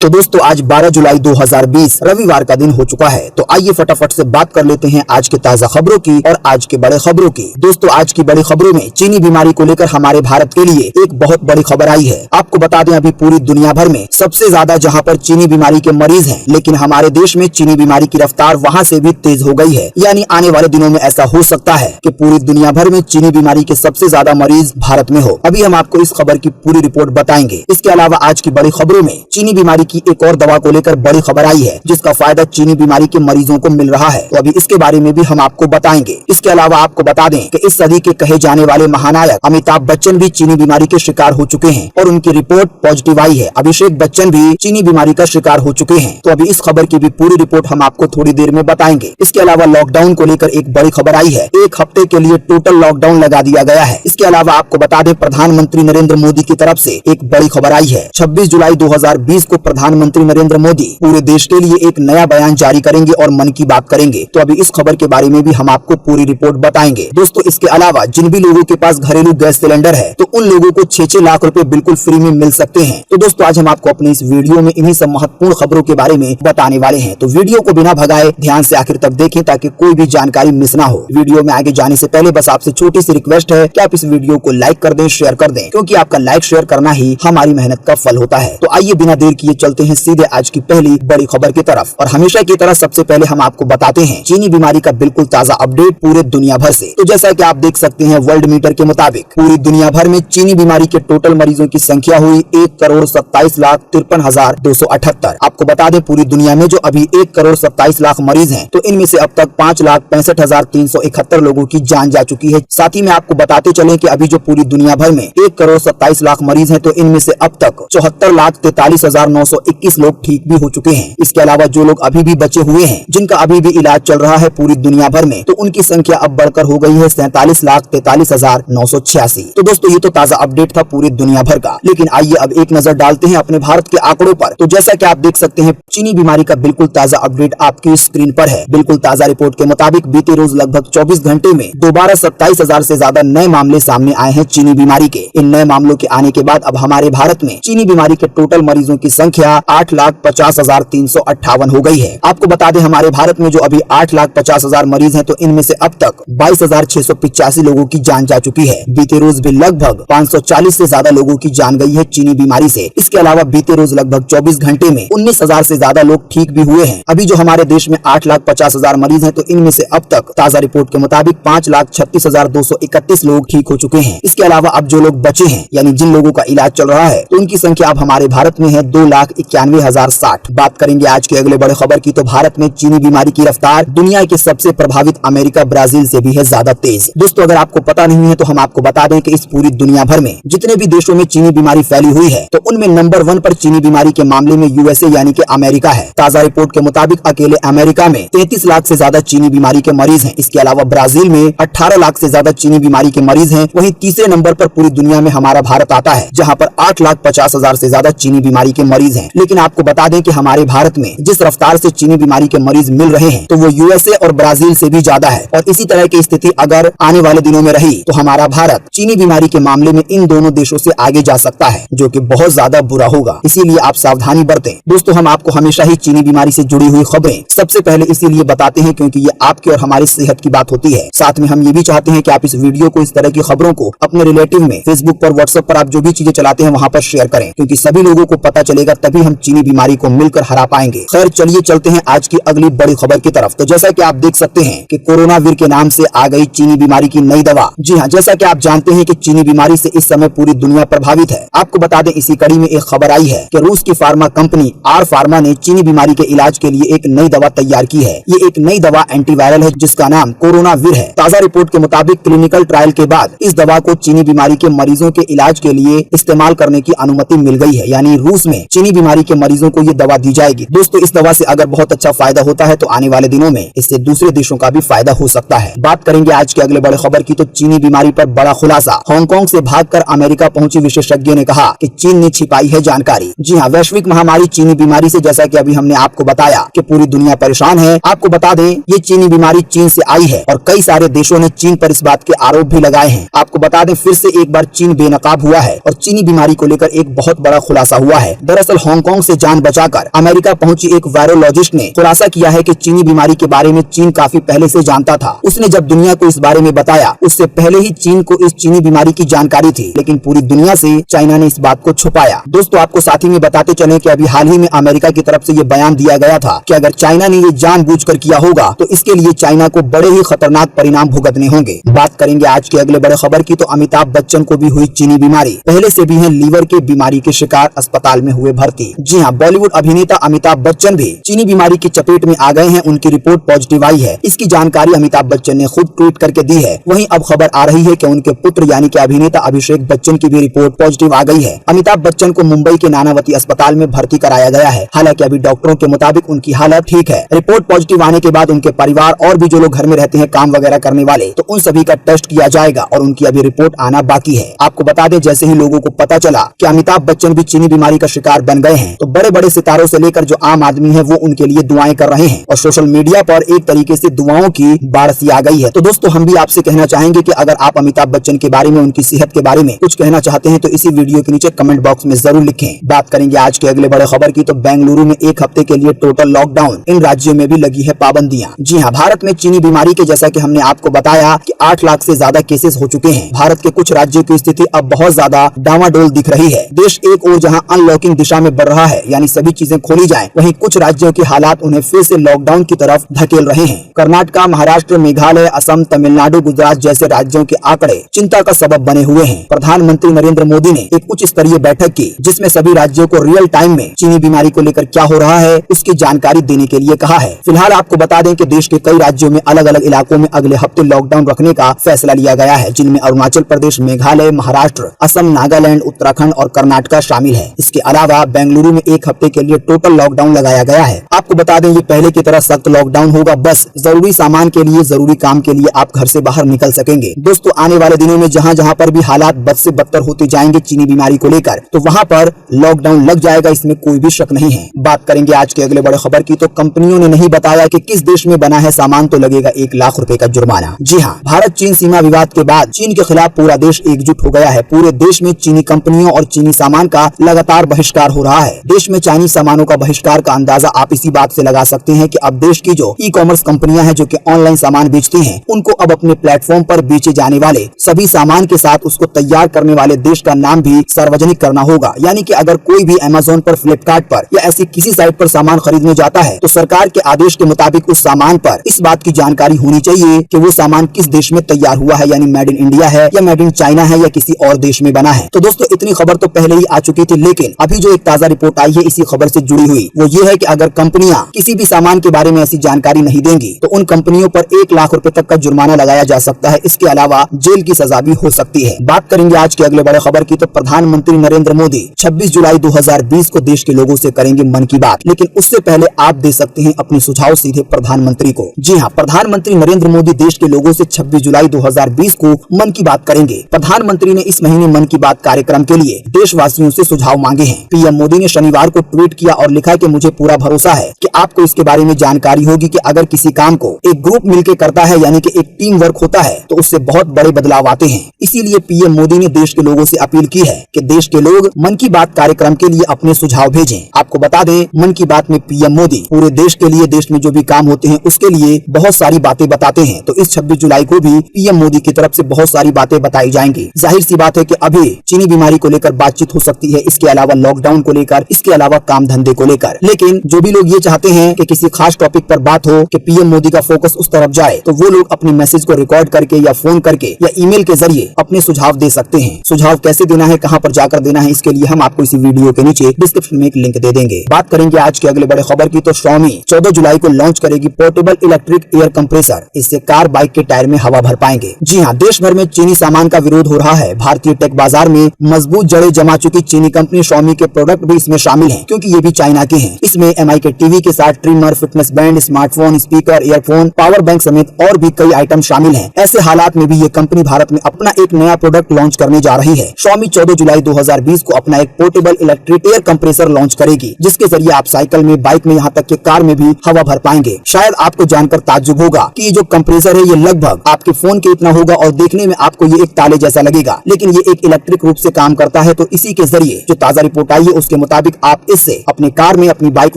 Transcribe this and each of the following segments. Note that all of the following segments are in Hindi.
तो दोस्तों आज 12 जुलाई 2020 रविवार का दिन हो चुका है। तो आइए फटाफट से बात कर लेते हैं आज के ताजा खबरों की और आज के बड़े खबरों की। दोस्तों आज की बड़ी खबरों में चीनी बीमारी को लेकर हमारे भारत के लिए एक बहुत बड़ी खबर आई है। आपको बता दें अभी पूरी दुनिया भर में सबसे ज्यादा जहां पर चीनी बीमारी के मरीज हैं, लेकिन हमारे देश में चीनी बीमारी की रफ्तार वहां से भी तेज हो गई है। यानी आने वाले दिनों में ऐसा हो सकता है कि पूरी दुनिया भर में चीनी बीमारी के सबसे ज्यादा मरीज भारत में हो। अभी हम आपको इस खबर की पूरी रिपोर्ट बताएंगे। इसके अलावा आज की बड़ी खबरों में चीनी बीमारी की एक और दवा को लेकर बड़ी खबर आई है, जिसका फायदा चीनी बीमारी के मरीजों को मिल रहा है। तो अभी इसके बारे में भी हम आपको बताएंगे। इसके अलावा आपको बता दें कि इस सदी के कहे जाने वाले महानायक अमिताभ बच्चन भी चीनी बीमारी के शिकार हो चुके हैं और उनकी रिपोर्ट पॉजिटिव आई है। अभिषेक बच्चन भी चीनी बीमारी का शिकार हो चुके हैं। तो अभी इस खबर की भी पूरी रिपोर्ट हम आपको थोड़ी देर में बताएंगे। इसके अलावा लॉकडाउन को लेकर एक बड़ी खबर आई है। एक हफ्ते के लिए टोटल लॉकडाउन लगा दिया गया है। इसके अलावा आपको बता दें प्रधानमंत्री नरेंद्र मोदी की तरफ से एक बड़ी खबर आई है। 26 जुलाई 2020 को प्रधानमंत्री नरेंद्र मोदी पूरे देश के लिए एक नया बयान जारी करेंगे और मन की बात करेंगे। तो अभी इस खबर के बारे में भी हम आपको पूरी रिपोर्ट बताएंगे। दोस्तों इसके अलावा जिन भी लोगों के पास घरेलू गैस सिलेंडर है तो उन लोगों को 6-6 लाख रुपए बिल्कुल फ्री में मिल सकते हैं। तो दोस्तों आज हम आपको अपने इस वीडियो में इन्हीं सब महत्वपूर्ण खबरों के बारे में बताने वाले हैं। तो वीडियो को बिना भगाए ध्यान से आखिर तक देखें ताकि कोई भी जानकारी मिस ना हो। वीडियो में आगे जाने से पहले बस आपसे छोटी सी रिक्वेस्ट है कि आप इस वीडियो को लाइक कर दें, शेयर कर दें, क्योंकि आपका लाइक शेयर करना ही हमारी मेहनत का फल होता है। तो आइए बिना देर किए चलते हैं सीधे आज की पहली बड़ी खबर की तरफ। और हमेशा की तरह सबसे पहले हम आपको बताते हैं चीनी बीमारी का बिल्कुल ताजा अपडेट पूरे दुनिया भर से। तो जैसा कि आप देख सकते हैं वर्ल्ड मीटर के मुताबिक पूरी दुनिया भर में चीनी बीमारी के टोटल मरीजों की संख्या हुई 1,27,53,278। आपको बता दें पूरी दुनिया में जो अभी 1,27,00,000 मरीज हैं, तो इनमें से अब तक 5,65,371 लोगों की जान जा चुकी है। साथ ही में आपको बताते चले कि अभी जो पूरी दुनिया भर में 1,27,00,000 मरीज हैं, तो इनमें से अब तक 74,43,921 लोग ठीक भी हो चुके हैं। इसके अलावा जो लोग अभी भी बचे हुए हैं, जिनका अभी भी इलाज चल रहा है पूरी दुनिया भर में, तो उनकी संख्या अब बढ़कर हो गई है 47,43,986। तो दोस्तों ये तो ताजा अपडेट था पूरी दुनिया भर का। लेकिन आइए अब एक नजर डालते हैं अपने भारत के आंकड़ों पर। तो जैसा कि आप देख सकते हैं चीनी बीमारी का बिल्कुल ताजा अपडेट आपकी स्क्रीन पर है। बिल्कुल ताजा रिपोर्ट के मुताबिक बीते रोज लगभग 24 घंटे में दोबारा 27,000 से ज्यादा नए मामले सामने आए हैं चीनी बीमारी के। इन नए मामलों के आने के बाद अब हमारे भारत में चीनी बीमारी के टोटल मरीजों की संख्या 8,50,358 हो गई है। आपको बता दें हमारे भारत में जो अभी 8,50,000 मरीज हैं, तो इनमें से अब तक 22,685 लोगों की जान जा चुकी है। बीते रोज भी लगभग 540 से ज्यादा लोगों की जान गई है चीनी बीमारी से। इसके अलावा बीते रोज लगभग 24 घंटे में 19,000 से ज्यादा लोग ठीक भी हुए हैं। अभी जो हमारे देश में 8,50,000 मरीज हैं, तो इनमें से अब तक ताजा रिपोर्ट के मुताबिक 5,36,231 लोग ठीक हो चुके हैं। इसके अलावा अब जो लोग बचे हैं, यानी जिन लोगों का इलाज चल रहा है, तो उनकी संख्या अब हमारे भारत में है 2,91,060। बात करेंगे आज के अगले बड़े खबर की। तो भारत में चीनी बीमारी की रफ्तार दुनिया के सबसे प्रभावित अमेरिका, ब्राजील से भी है ज्यादा तेज। दोस्तों अगर आपको पता नहीं है तो हम आपको बता दें कि इस पूरी दुनिया भर में जितने भी देशों में चीनी बीमारी फैली हुई है, तो उनमें नंबर 1 पर चीनी बीमारी के मामले में यूएसए यानी कि अमेरिका है। ताजा रिपोर्ट के मुताबिक अकेले अमेरिका में 33 लाख से ज्यादा चीनी बीमारी के मरीज हैं। इसके अलावा ब्राजील में 18 लाख से ज्यादा चीनी बीमारी के मरीज हैं। वहीं तीसरे नंबर पर पूरी दुनिया में हमारा भारत आता है, जहाँ पर 8,50,000 से ज्यादा चीनी बीमारी के मरीज हैं। लेकिन आपको बता दें कि हमारे भारत में जिस रफ्तार से चीनी बीमारी के मरीज मिल रहे हैं, तो वो यूएसए और ब्राजील से भी ज्यादा है। और इसी तरह की स्थिति अगर आने वाले दिनों में रही, तो हमारा भारत चीनी बीमारी के मामले में इन दोनों देशों से आगे जा सकता है, जो कि बहुत ज्यादा बुरा होगा। इसीलिए आप सावधानी बरतें। दोस्तों हम आपको हमेशा ही चीनी बीमारी से जुड़ी हुई खबरें सबसे पहले इसीलिए बताते हैं क्योंकि ये आपकी और हमारी सेहत की बात होती है। साथ में हम ये भी चाहते हैं कि आप इस वीडियो को, इस तरह की खबरों को अपने रिलेटिव में, फेसबुक पर, व्हाट्सएप पर आप जो भी चीजें चलाते हैं वहाँ पर शेयर करें, क्योंकि सभी लोगों को पता चलेगा, तभी हम चीनी बीमारी को मिलकर हरा पाएंगे। खैर चलिए चलते हैं आज की अगली बड़ी खबर की तरफ। तो जैसा कि आप देख सकते हैं कि कोरोना वीर के नाम से आ गई चीनी बीमारी की नई दवा। जी हाँ, जैसा कि आप जानते हैं कि चीनी बीमारी से इस समय पूरी दुनिया प्रभावित है। आपको बता दें इसी कड़ी में एक खबर आई है कि रूस की फार्मा कंपनी आर फार्मा ने चीनी बीमारी के इलाज के लिए एक नई दवा तैयार की है। ये एक नई दवा एंटीवायरल है जिसका नाम कोरोना वीर है। ताजा रिपोर्ट के मुताबिक क्लिनिकल ट्रायल के बाद इस दवा को चीनी बीमारी के मरीजों के इलाज के लिए इस्तेमाल करने की अनुमति मिल गई है। यानी रूस में चीनी बीमारी के मरीजों को ये दवा दी जाएगी। दोस्तों इस दवा से अगर बहुत अच्छा फायदा होता है तो आने वाले दिनों में इससे दूसरे देशों का भी फायदा हो सकता है। बात करेंगे आज के अगले बड़े खबर की। तो चीनी बीमारी पर बड़ा खुलासा। हांगकांग से भागकर अमेरिका पहुंची विशेषज्ञों ने कहा कि चीन ने छिपाई है जानकारी। जी हाँ, वैश्विक महामारी चीनी बीमारी से, जैसा कि अभी हमने आपको बताया कि पूरी दुनिया परेशान है। आपको बता दें ये चीनी बीमारी चीन से आई है और कई सारे देशों ने चीन पर इस बात के आरोप भी लगाए हैं। आपको बता दें फिर से एक बार चीन बेनकाब हुआ है और चीनी बीमारी को लेकर एक बहुत बड़ा खुलासा हुआ है। दरअसल हांगकांग से जान बचाकर अमेरिका पहुंची एक वायरोलॉजिस्ट ने खुलासा किया है कि चीनी बीमारी के बारे में चीन काफी पहले से जानता था। उसने जब दुनिया को इस बारे में बताया, उससे पहले ही चीन को इस चीनी बीमारी की जानकारी थी, लेकिन पूरी दुनिया से चाइना ने इस बात को छुपाया। दोस्तों, आपको साथ ही में बताते चले कि अभी हाल ही में अमेरिका की तरफ से ये बयान दिया गया था कि अगर चाइना ने ये जानबूझकर किया होगा तो इसके लिए चाइना को बड़े ही खतरनाक परिणाम भुगतने होंगे। बात करेंगे आज के अगले बड़े खबर की, तो अमिताभ बच्चन को भी हुई चीनी बीमारी। पहले से भी है लीवर के बीमारी के शिकार, अस्पताल में हुए भर्ती। जी हाँ, बॉलीवुड अभिनेता अमिताभ बच्चन भी चीनी बीमारी की चपेट में आ गए हैं। उनकी रिपोर्ट पॉजिटिव आई है। इसकी जानकारी अमिताभ बच्चन ने खुद ट्वीट करके दी है। वहीं अब खबर आ रही है कि उनके पुत्र यानी कि अभिनेता अभिषेक बच्चन की भी रिपोर्ट पॉजिटिव आ गई है। अमिताभ बच्चन को मुंबई के नानावती अस्पताल में भर्ती कराया गया है। हालांकि अभी डॉक्टरों के मुताबिक उनकी हालत ठीक है। रिपोर्ट पॉजिटिव आने के बाद उनके परिवार और भी जो लोग घर में रहते हैं काम वगैरह करने वाले, तो उन सभी का टेस्ट किया जाएगा और उनकी अभी रिपोर्ट आना बाकी है। आपको बता दें, जैसे ही लोगों को पता चला कि अमिताभ बच्चन भी चीनी बीमारी का शिकार बन गए हैं, तो बड़े बड़े सितारों से लेकर जो आम आदमी है वो उनके लिए दुआएं कर रहे हैं और सोशल मीडिया पर एक तरीके से दुआओं की बारिश आ गई है। तो दोस्तों, हम भी आपसे कहना चाहेंगे कि अगर आप अमिताभ बच्चन के बारे में, उनकी सेहत के बारे में कुछ कहना चाहते हैं तो इसी वीडियो के नीचे कमेंट बॉक्स में जरूर लिखें। बात करेंगे आज के अगले बड़े खबर की, तो बेंगलुरु में एक हफ्ते के लिए टोटल लॉकडाउन। इन राज्यों में भी लगी है पाबंदियां। जी हाँ, भारत में चीनी बीमारी के जैसा कि हमने आपको बताया कि 8 लाख से ज्यादा केसेस हो चुके हैं। भारत के कुछ राज्यों की स्थिति अब बहुत ज्यादा डामाडोल दिख रही है। देश एक ओर जहां अनलॉकिंग दिशा में बढ़ रहा है, यानी सभी चीजें खोली जाएं, वहीं कुछ राज्यों के हालात उन्हें फिर से लॉकडाउन की तरफ धकेल रहे हैं। कर्नाटक, महाराष्ट्र, मेघालय, असम, तमिलनाडु, गुजरात जैसे राज्यों के आंकड़े चिंता का सबब बने हुए हैं। प्रधानमंत्री नरेंद्र मोदी ने एक उच्च स्तरीय बैठक की, जिसमें सभी राज्यों को रियल टाइम में चीनी बीमारी को लेकर क्या हो रहा है उसकी जानकारी देने के लिए कहा है। फिलहाल आपको बता दें कि देश के कई राज्यों में अलग अलग इलाकों में अगले हफ्ते लॉकडाउन रखने का फैसला लिया गया है, जिनमें अरुणाचल प्रदेश, मेघालय, महाराष्ट्र, असम, नागालैंड, उत्तराखंड और कर्नाटक शामिल है। इसके अलावा बेंगलुरु में एक हफ्ते के लिए टोटल लॉकडाउन लगाया गया है। आपको बता दें, ये पहले की तरह सख्त लॉकडाउन होगा। बस जरूरी सामान के लिए, जरूरी काम के लिए आप घर से बाहर निकल सकेंगे। दोस्तों, आने वाले दिनों में जहां जहां पर भी हालात बद से बदतर होते जाएंगे चीनी बीमारी को लेकर, तो वहां पर लॉकडाउन लग जाएगा, इसमें कोई भी शक नहीं है। बात करेंगे आज के अगले बड़े खबर की, तो कंपनियों ने नहीं बताया कि किस देश में बना है सामान तो लगेगा 1 लाख रुपए का जुर्माना। जी हाँ, भारत चीन सीमा विवाद के बाद चीन के खिलाफ पूरा देश एकजुट हो गया है। पूरे देश में चीनी कंपनियों और चीनी सामान का लगातार बहिष्कार हो रहा है। देश में चाइनीज सामानों का बहिष्कार का अंदाजा आप इसी बात से लगा सकते हैं कि अब देश की जो ई कॉमर्स कंपनियां हैं, जो कि ऑनलाइन सामान बेचती हैं, उनको अब अपने प्लेटफॉर्म पर बेचे जाने वाले सभी सामान के साथ उसको तैयार करने वाले देश का नाम भी सार्वजनिक करना होगा। यानी कि अगर कोई भी अमेज़न पर, फ्लिपकार्ट पर या ऐसी किसी साइट पर सामान खरीदने जाता है, तो सरकार के आदेश के मुताबिक उस सामान पर इस बात की जानकारी होनी चाहिए कि वो सामान किस देश में तैयार हुआ है, यानी मेड इन इंडिया है या मेड इन चाइना है या किसी और देश में बना है। तो दोस्तों, इतनी खबर तो पहले ही आ चुकी थी, लेकिन अभी जो एक ताजा रिपोर्ट आई है इसी खबर से जुड़ी हुई, वो ये है कि अगर कंपनियां किसी भी सामान के बारे में ऐसी जानकारी नहीं देंगी तो उन कंपनियों पर 1 लाख रुपए तक का जुर्माना लगाया जा सकता है। इसके अलावा जेल की सजा भी हो सकती है। बात करेंगे आज के अगले बड़े खबर की, तो प्रधानमंत्री नरेंद्र मोदी 26 जुलाई 2020 को देश के लोगों से करेंगे मन की बात, लेकिन उससे पहले आप दे सकते हैं अपने सुझाव सीधे प्रधानमंत्री को। जी हाँ, प्रधानमंत्री नरेंद्र मोदी देश के लोगों से 26 जुलाई 2020 को मन की बात करेंगे। प्रधानमंत्री ने इस महीने मन की बात कार्यक्रम के लिए देशवासियों से सुझाव मांगे हैं। पीएम मोदी ने शनिवार को ट्वीट किया और लिखा कि मुझे पूरा भरोसा है कि आपको इसके बारे में जानकारी होगी कि अगर किसी काम को एक ग्रुप मिलकर करता है, यानी कि एक टीम वर्क होता है, तो उससे बहुत बड़े बदलाव आते हैं। इसीलिए पीएम मोदी ने देश के लोगों से अपील की है कि देश के लोग मन की बात कार्यक्रम के लिए अपने सुझाव भेजें। आपको बता दें, मन की बात में पीएम मोदी पूरे देश के लिए, देश में जो भी काम होते हैं उसके लिए बहुत सारी बातें बताते हैं। तो इस 26 जुलाई को भी पीएम मोदी की तरफ से बहुत सारी बातें बताई जाएंगी। जाहिर सी बात है कि अभी चीनी बीमारी को लेकर बातचीत हो सकती है, इसके अलावा लॉकडाउन को लेकर, इसके अलावा काम धंधे को लेकर। लेकिन जो भी लोग ये चाहते हैं कि किसी खास टॉपिक पर बात हो, कि पीएम मोदी का फोकस उस तरफ जाए, तो वो लोग अपने मैसेज को रिकॉर्ड करके या फोन करके या ईमेल के जरिए अपने सुझाव दे सकते हैं। सुझाव कैसे देना है, कहां पर जाकर देना है, इसके लिए हम आपको इसी वीडियो के नीचे डिस्क्रिप्शन में एक लिंक दे देंगे। बात करेंगे आज के अगले बड़े खबर की, तो Xiaomi 14 जुलाई को लॉन्च करेगी पोर्टेबल इलेक्ट्रिक एयर कंप्रेसर। इससे कार, बाइक के टायर में हवा भर पाएंगे। जी हाँ, देश भर में चीनी सामान का विरोध हो रहा है। भारतीय टेक बाजार में मजबूत जड़ें जमा चुकी चीनी कंपनी Xiaomi के प्रोडक्ट भी इसमें शामिल हैं, क्योंकि ये भी चाइना के हैं। इसमें MI के टीवी के साथ trimmer, fitness band, smartphone, speaker, earphone, power bank समेत और भी कई आइटम शामिल हैं। ऐसे हालात में भी ये कंपनी भारत में अपना एक नया प्रोडक्ट लॉन्च करने जा रही है। Xiaomi 14 जुलाई 2020 को अपना एक portable electric air compressor launch करेगी, जिसके जरिए आप साइकिल में, बाइक में, यहाँ तक कि कार में भी हवा भर पाएंगे। शायद आपको जानकर ताज्जुब होगा कि ये जो कंप्रेसर है ये लगभग आपके फोन के इतना होगा और देखने में आपको ये एक ताले जैसा लगेगा, लेकिन ये एक इलेक्ट्रिक रूप से काम करता है। तो इसी के जरिए जो ताजा रिपोर्ट आई है उसके इसके मुताबिक आप इससे अपने कार में, अपनी बाइक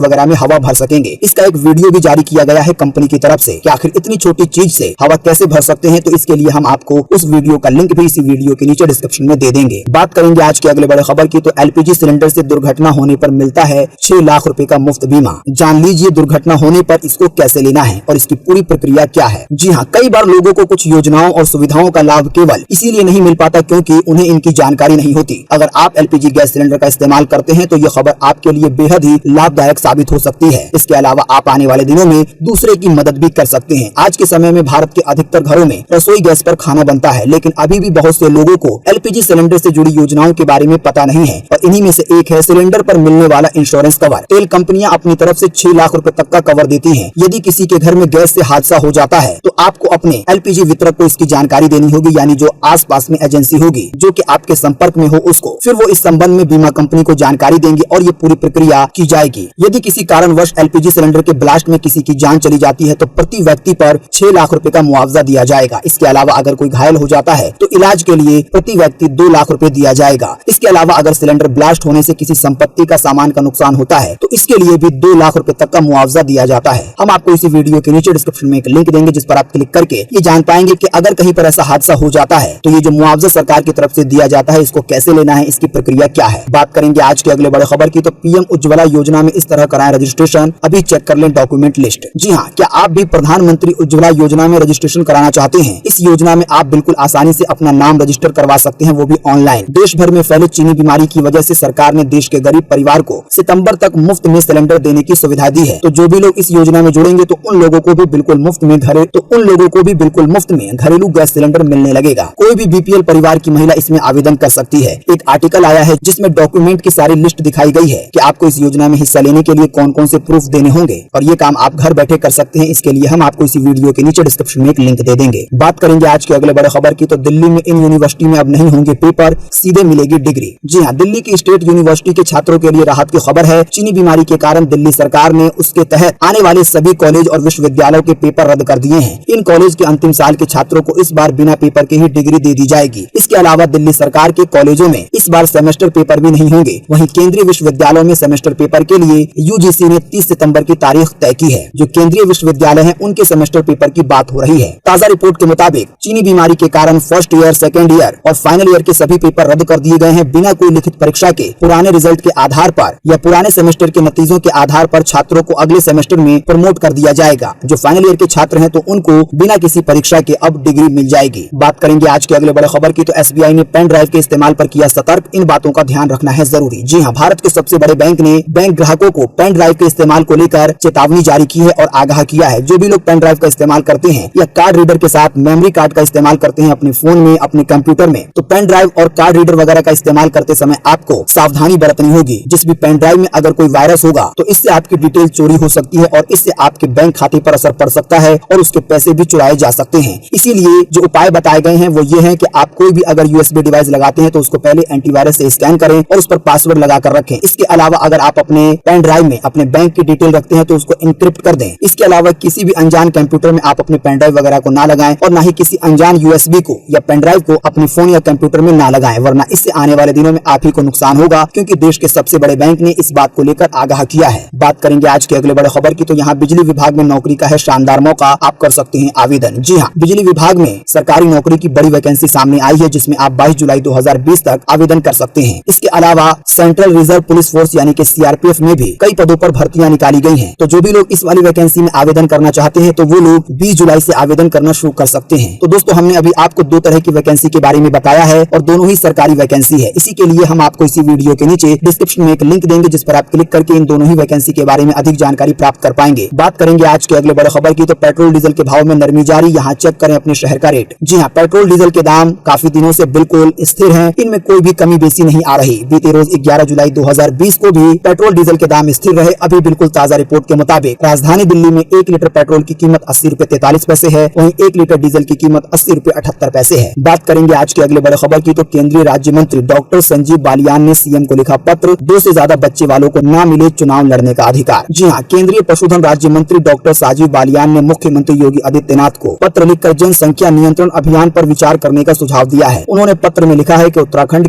वगैरह में हवा भर सकेंगे। इसका एक वीडियो भी जारी किया गया है कंपनी की तरफ से कि आखिर इतनी छोटी चीज से हवा कैसे भर सकते हैं। तो इसके लिए हम आपको उस वीडियो का लिंक भी इसी वीडियो के नीचे डिस्क्रिप्शन में दे देंगे। बात करेंगे आज के अगले बड़े खबर की, तो एलपीजी सिलेंडर से दुर्घटना होने पर मिलता है 6 लाख रुपए का मुफ्त बीमा। जान लीजिए दुर्घटना होने पर इसको कैसे लेना है और इसकी पूरी प्रक्रिया क्या है। जी हाँ, कई बार लोगों को कुछ योजनाओं और सुविधाओं का लाभ केवल इसीलिए नहीं मिल पाता क्योंकि उन्हें इनकी जानकारी नहीं होती। अगर आप एलपीजी गैस सिलेंडर का इस्तेमाल करते हैं तो ये खबर आपके लिए बेहद ही लाभदायक साबित हो सकती है। इसके अलावा आप आने वाले दिनों में दूसरे की मदद भी कर सकते हैं। आज के समय में भारत के अधिकतर घरों में रसोई गैस पर खाना बनता है, लेकिन अभी भी बहुत से लोगों को एलपीजी सिलेंडर से जुड़ी योजनाओं के बारे में पता नहीं है और इन्हीं में से एक है सिलेंडर पर मिलने वाला इंश्योरेंस कवर। तेल कंपनियां अपनी तरफ से 6 लाख रुपए तक का कवर देती हैं। यदि किसी के घर में गैस से हादसा हो जाता है तो आपको अपने एलपीजी वितरक को इसकी जानकारी देनी होगी, यानी जो आसपास में एजेंसी होगी जो कि आपके संपर्क में हो उसको। फिर वो इस संबंध में बीमा कंपनी को जानकारी देंगे और ये पूरी प्रक्रिया की जाएगी। यदि किसी कारणवश एलपीजी सिलेंडर के ब्लास्ट में किसी की जान चली जाती है तो प्रति व्यक्ति पर 6 लाख रुपए का मुआवजा दिया जाएगा। इसके अलावा अगर कोई घायल हो जाता है तो इलाज के लिए प्रति व्यक्ति 2 लाख रुपए दिया जाएगा। इसके अलावा अगर सिलेंडर ब्लास्ट होने से किसी संपत्ति का सामान का नुकसान होता है तो इसके लिए भी 2 लाख रुपए तक का मुआवजा दिया जाता है। हम आपको इसी वीडियो के नीचे डिस्क्रिप्शन में एक लिंक देंगे जिस पर आप क्लिक करके ये जान पाएंगे कि अगर कहीं पर ऐसा हादसा हो जाता है तो ये जो मुआवजा सरकार की तरफ से दिया जाता है इसको कैसे लेना है, इसकी प्रक्रिया क्या है। बात करेंगे आज के अगले बड़े खबर की, तो पीएम उज्ज्वला योजना में इस तरह कराएं रजिस्ट्रेशन, अभी चेक कर लें डॉक्यूमेंट लिस्ट। जी हाँ, क्या आप भी प्रधानमंत्री उज्ज्वला योजना में रजिस्ट्रेशन कराना चाहते हैं? इस योजना में आप बिल्कुल आसानी से अपना नाम रजिस्टर करवा सकते हैं, वो भी ऑनलाइन। देश भर में फैले चीनी बीमारी की वजह से सरकार ने देश के गरीब परिवार को सितंबर तक मुफ्त में सिलेंडर देने की सुविधा दी है। तो जो भी लोग इस योजना में जुड़ेंगे तो उन लोगों को भी बिल्कुल मुफ्त में घरेलू गैस सिलेंडर मिलने लगेगा। कोई भी बीपीएल परिवार की महिला इसमें आवेदन कर सकती है। एक आर्टिकल आया है जिसमें डॉक्यूमेंट की सारी लिस्ट दिखाई गई है कि आपको इस योजना में हिस्सा लेने के लिए कौन कौन से प्रूफ देने होंगे और ये काम आप घर बैठे कर सकते हैं। इसके लिए हम आपको इसी वीडियो के नीचे डिस्क्रिप्शन में एक लिंक दे देंगे। बात करेंगे आज के अगले बड़े खबर की, तो दिल्ली में इन यूनिवर्सिटी में अब नहीं होंगे पेपर, सीधे मिलेगी डिग्री। जी हाँ, दिल्ली की स्टेट यूनिवर्सिटी के छात्रों के लिए राहत की खबर है। चीनी बीमारी के कारण दिल्ली सरकार ने उसके तहत आने वाले सभी कॉलेज और विश्वविद्यालयों के पेपर रद्द कर दिए हैं। इन कॉलेज के अंतिम साल के छात्रों को इस बार बिना पेपर के ही डिग्री दे दी जाएगी। इसके अलावा दिल्ली सरकार के कॉलेजों में इस बार सेमेस्टर पेपर भी नहीं होंगे। वहीं केंद्रीय विश्वविद्यालयों में सेमेस्टर पेपर के लिए यूजीसी ने 30 सितंबर की तारीख तय की है। जो केंद्रीय विश्वविद्यालय हैं उनके सेमेस्टर पेपर की बात हो रही है। ताजा रिपोर्ट के मुताबिक चीनी बीमारी के कारण फर्स्ट ईयर, सेकेंड ईयर और फाइनल ईयर के सभी पेपर रद्द कर दिए गए हैं। बिना कोई लिखित परीक्षा के पुराने रिजल्ट के आधार पर या पुराने सेमेस्टर के नतीजों के आधार पर छात्रों को अगले सेमेस्टर में प्रमोट कर दिया जाएगा। जो फाइनल ईयर के छात्र हैं तो उनको बिना किसी परीक्षा के अब डिग्री मिल जाएगी। बात करेंगे आज के अगले बड़े खबर की, तो एसबीआई ने पेन ड्राइव के इस्तेमाल पर किया सतर्क। इन बातों का ध्यान रखना है जरूरी। जी हाँ, भारत के सबसे बड़े बैंक ने बैंक ग्राहकों को पेन ड्राइव के इस्तेमाल को लेकर चेतावनी जारी की है और आगाह किया है। जो भी लोग पेन ड्राइव का इस्तेमाल करते हैं या कार्ड रीडर के साथ मेमोरी कार्ड का इस्तेमाल करते हैं अपने फोन में, अपने कंप्यूटर में, तो पेन ड्राइव और कार्ड रीडर वगैरह का इस्तेमाल करते समय आपको सावधानी बरतनी होगी। जिस भी पेन ड्राइव में अगर कोई वायरस होगा तो इससे आपकी डिटेल चोरी हो सकती है और इससे आपके बैंक खाते पर असर पड़ सकता है और उसके पैसे भी चुराए जा सकते हैं। इसीलिए जो उपाय बताए गए हैं वो ये है कि आप कोई भी अगर यूएसबी डिवाइस लगाते हैं तो उसको पहले एंटीवायरस से स्कैन करें और उस पर पासवर्ड लगा कर रखें। इसके अलावा अगर आप अपने पेन ड्राइव में अपने बैंक की डिटेल रखते हैं तो उसको एन्क्रिप्ट कर दें। इसके अलावा किसी भी अनजान कंप्यूटर में आप अपने पेन ड्राइव वगैरह को ना लगाएं और ना ही किसी अनजान यूएसबी को या पेन ड्राइव को अपने फोन या कंप्यूटर में ना लगाएं, वरना इससे आने वाले दिनों में आप ही को नुकसान होगा, क्योंकि देश के सबसे बड़े बैंक ने इस बात को लेकर आगाह किया है। बात करेंगे आज के अगले बड़े खबर की, तो यहाँ बिजली विभाग में नौकरी का है शानदार मौका, आप कर सकते हैं आवेदन। जी हाँ, बिजली विभाग में सरकारी नौकरी की बड़ी वैकेंसी सामने आई है जिसमें आप 22 जुलाई 2020 तक आवेदन कर सकते हैं। इसके अलावा सेंट्रल रिजर्व पुलिस फोर्स यानी कि सीआरपीएफ में भी कई पदों पर भर्तियां निकाली गई हैं। तो जो भी लोग इस वाली वैकेंसी में आवेदन करना चाहते हैं तो वो लोग 20 जुलाई से आवेदन करना शुरू कर सकते हैं। तो दोस्तों, हमने अभी आपको 2 तरह की वैकेंसी के बारे में बताया है और दोनों ही सरकारी वैकेंसी है। इसी के लिए हम आपको इसी वीडियो के नीचे डिस्क्रिप्शन में एक लिंक देंगे जिस पर आप क्लिक करके इन दोनों ही वैकेंसी के बारे में अधिक जानकारी प्राप्त कर पाएंगे। बात करेंगे आज के अगले बड़े खबर की, तो पेट्रोल डीजल के भाव में नरमी जारी, यहाँ चेक करें अपने शहर का रेट। जी हाँ, पेट्रोल डीजल के दाम काफी दिनों से बिल्कुल स्थिर हैं, इनमें कोई भी कमी बेसी नहीं आ रही। बीते रोज 11 जुलाई 2020 को भी पेट्रोल डीजल के दाम स्थिर रहे। अभी बिल्कुल ताजा रिपोर्ट के मुताबिक राजधानी दिल्ली में 1 लीटर पेट्रोल की कीमत 80 रुपए 43 पैसे है, वहीं 1 लीटर डीजल की कीमत 80 रुपए 78 पैसे है। बात करेंगे आज के अगले बड़े खबर की, तो केंद्रीय राज्य मंत्री डॉक्टर संजीव बालियान ने सीएम को लिखा पत्र, 2 से ज्यादा बच्चे वालों को न मिले चुनाव लड़ने का अधिकार। जी हाँ, केंद्रीय पशुधन राज्य मंत्री डॉक्टर संजीव बालियान ने मुख्यमंत्री योगी आदित्यनाथ को पत्र लिखकर जनसंख्या नियंत्रण अभियान पर विचार करने का सुझाव दिया है। उन्होंने पत्र में लिखा है कि उत्तराखंड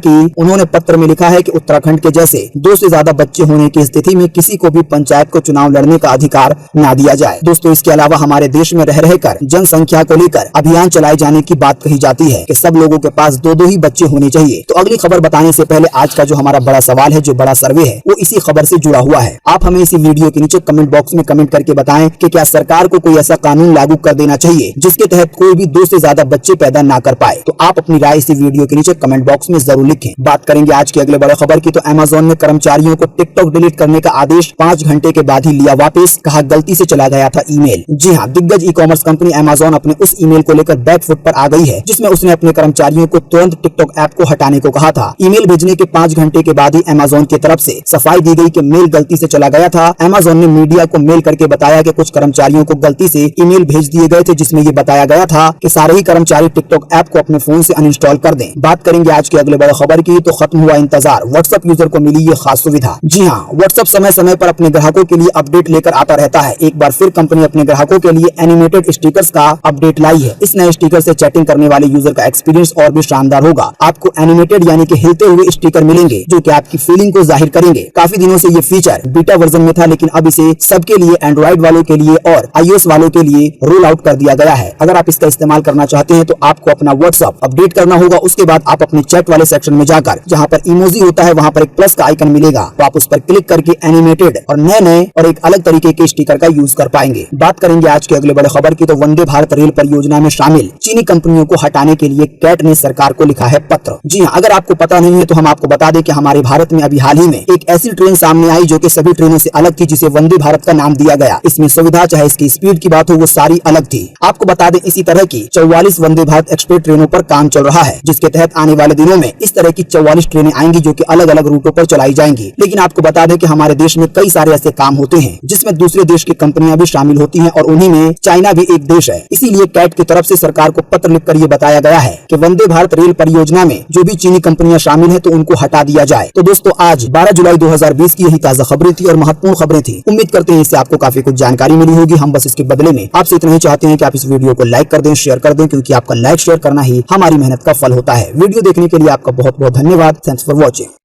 के जैसे 2 से ज्यादा बच्चे होने की स्थिति में किसी को भी पंचायत को चुनाव लड़ने का अधिकार न दिया जाए। दोस्तों, इसके अलावा हमारे देश में रह रहकर जनसंख्या को लेकर अभियान चलाए जाने की बात कही जाती है कि सब लोगों के पास 2-2 ही बच्चे होने चाहिए। तो अगली खबर बताने से पहले आज का जो हमारा बड़ा सवाल है, जो बड़ा सर्वे है, वो इसी खबर से जुड़ा हुआ है। आप हमें इसी वीडियो के नीचे कमेंट बॉक्स में कमेंट करके बताएं कि क्या सरकार को कोई ऐसा कानून लागू कर देना चाहिए जिसके तहत कोई भी 2 से ज्यादा बच्चे पैदा ना कर पाए। तो आप अपनी राय इसी वीडियो के नीचे कमेंट बॉक्स में जरूर लिखें। बात करेंगे आज की अगले बड़े खबर की। तो अमेज़न ने कर्मचारियों को टिकटॉक डिलीट करने का आदेश 5 घंटे के बाद ही लिया वापस, कहा गलती से चला गया था ईमेल। जी हाँ, दिग्गज ई कॉमर्स कंपनी अमेज़न अपने उस ईमेल को लेकर बैकफुट पर आ गई है जिसमें उसने अपने कर्मचारियों को तुरंत टिकटॉक ऐप को हटाने को कहा था। ईमेल भेजने के 5 घंटे के बाद ही अमेज़न की तरफ से सफाई दी गई कि मेल गलती से चला गया था। अमेज़न ने मीडिया को मेल करके बताया कि कुछ कर्मचारियों को गलती से ईमेल भेज दिए गए थे जिसमें ये बताया गया था कि सारे ही कर्मचारी टिकटॉक ऐप को अपने फोन से अनइंस्टॉल कर दें। बात करेंगे आज की अगले बड़े खबर की। तो खत्म हुआ इंतजार, व्हाट्सएप यूजर को मिली ये खास सुविधा। जी हाँ, व्हाट्सएप समय समय पर अपने ग्राहकों के लिए अपडेट लेकर आता रहता है। एक बार फिर कंपनी अपने ग्राहकों के लिए एनिमेटेड स्टिकर्स का अपडेट लाई है। इस नए स्टिकर से चैटिंग करने वाले यूजर का एक्सपीरियंस और भी शानदार होगा। आपको एनिमेटेड यानी कि हिलते हुए स्टिकर मिलेंगे जो कि आपकी फीलिंग को जाहिर करेंगे। काफी दिनों से ये फीचर बीटा वर्जन में था, लेकिन अब इसे सबके लिए, एंड्रॉइड वालों के लिए और iOS वालों के लिए रोल आउट कर दिया गया है। अगर आप इसका इस्तेमाल करना चाहते हैं तो आपको अपना व्हाट्सएप अपडेट करना होगा। उसके बाद आप अपने चैट वाले सेक्शन में जाकर जहां पर इमोजी होता है वहां पर एक प्लस का आइकन मिलेगा, तो आप उस पर क्लिक करके एनिमेटेड और नए और एक अलग तरीके के स्टिकर का यूज कर पाएंगे। बात करेंगे आज के अगले बड़े खबर की। तो वंदे भारत रेल परियोजना में शामिल चीनी कंपनियों को हटाने के लिए कैट ने सरकार को लिखा है पत्र। जी हाँ, अगर आपको पता नहीं है तो हम आपको बता दें कि हमारे भारत में अभी हाल ही में एक ऐसी ट्रेन सामने आई जो कि सभी ट्रेनों से अलग थी, जिसे वंदे भारत का नाम दिया गया। इसमें सुविधा चाहे इसकी स्पीड की बात हो, वो सारी अलग थी। आपको बता दें इसी तरह की 44 वंदे भारत एक्सप्रेस ट्रेनों पर काम चल रहा है, जिसके तहत आने वाले दिनों में इस तरह की 44 ट्रेनें आएंगी जो कि अलग अलग रूटों पर चलाई जाएंगी। लेकिन आपको बता दें कि हमारे देश में कई सारे ऐसे काम होते हैं जिसमें दूसरे देश की कंपनियां भी शामिल होती हैं और उन्हीं में चाइना भी एक देश है। इसीलिए कैट की तरफ से सरकार को पत्र लिखकर ये बताया गया है कि वंदे भारत रेल परियोजना में जो भी चीनी कंपनियां शामिल हैं तो उनको हटा दिया जाए। तो दोस्तों, आज 12 जुलाई 2020 की यही ताजा खबरें थी और महत्वपूर्ण खबरें थी। उम्मीद करते हैं इससे आपको काफी कुछ जानकारी मिली होगी। हम बस इसके बदले में आपसे इतना ही चाहते हैं कि आप इस वीडियो को लाइक कर दें, शेयर कर दें, क्योंकि आपका लाइक शेयर करना ही हमारी मेहनत का फल होता है। वीडियो देखने के लिए आपका बहुत बहुत धन्यवाद। Thanks for watching.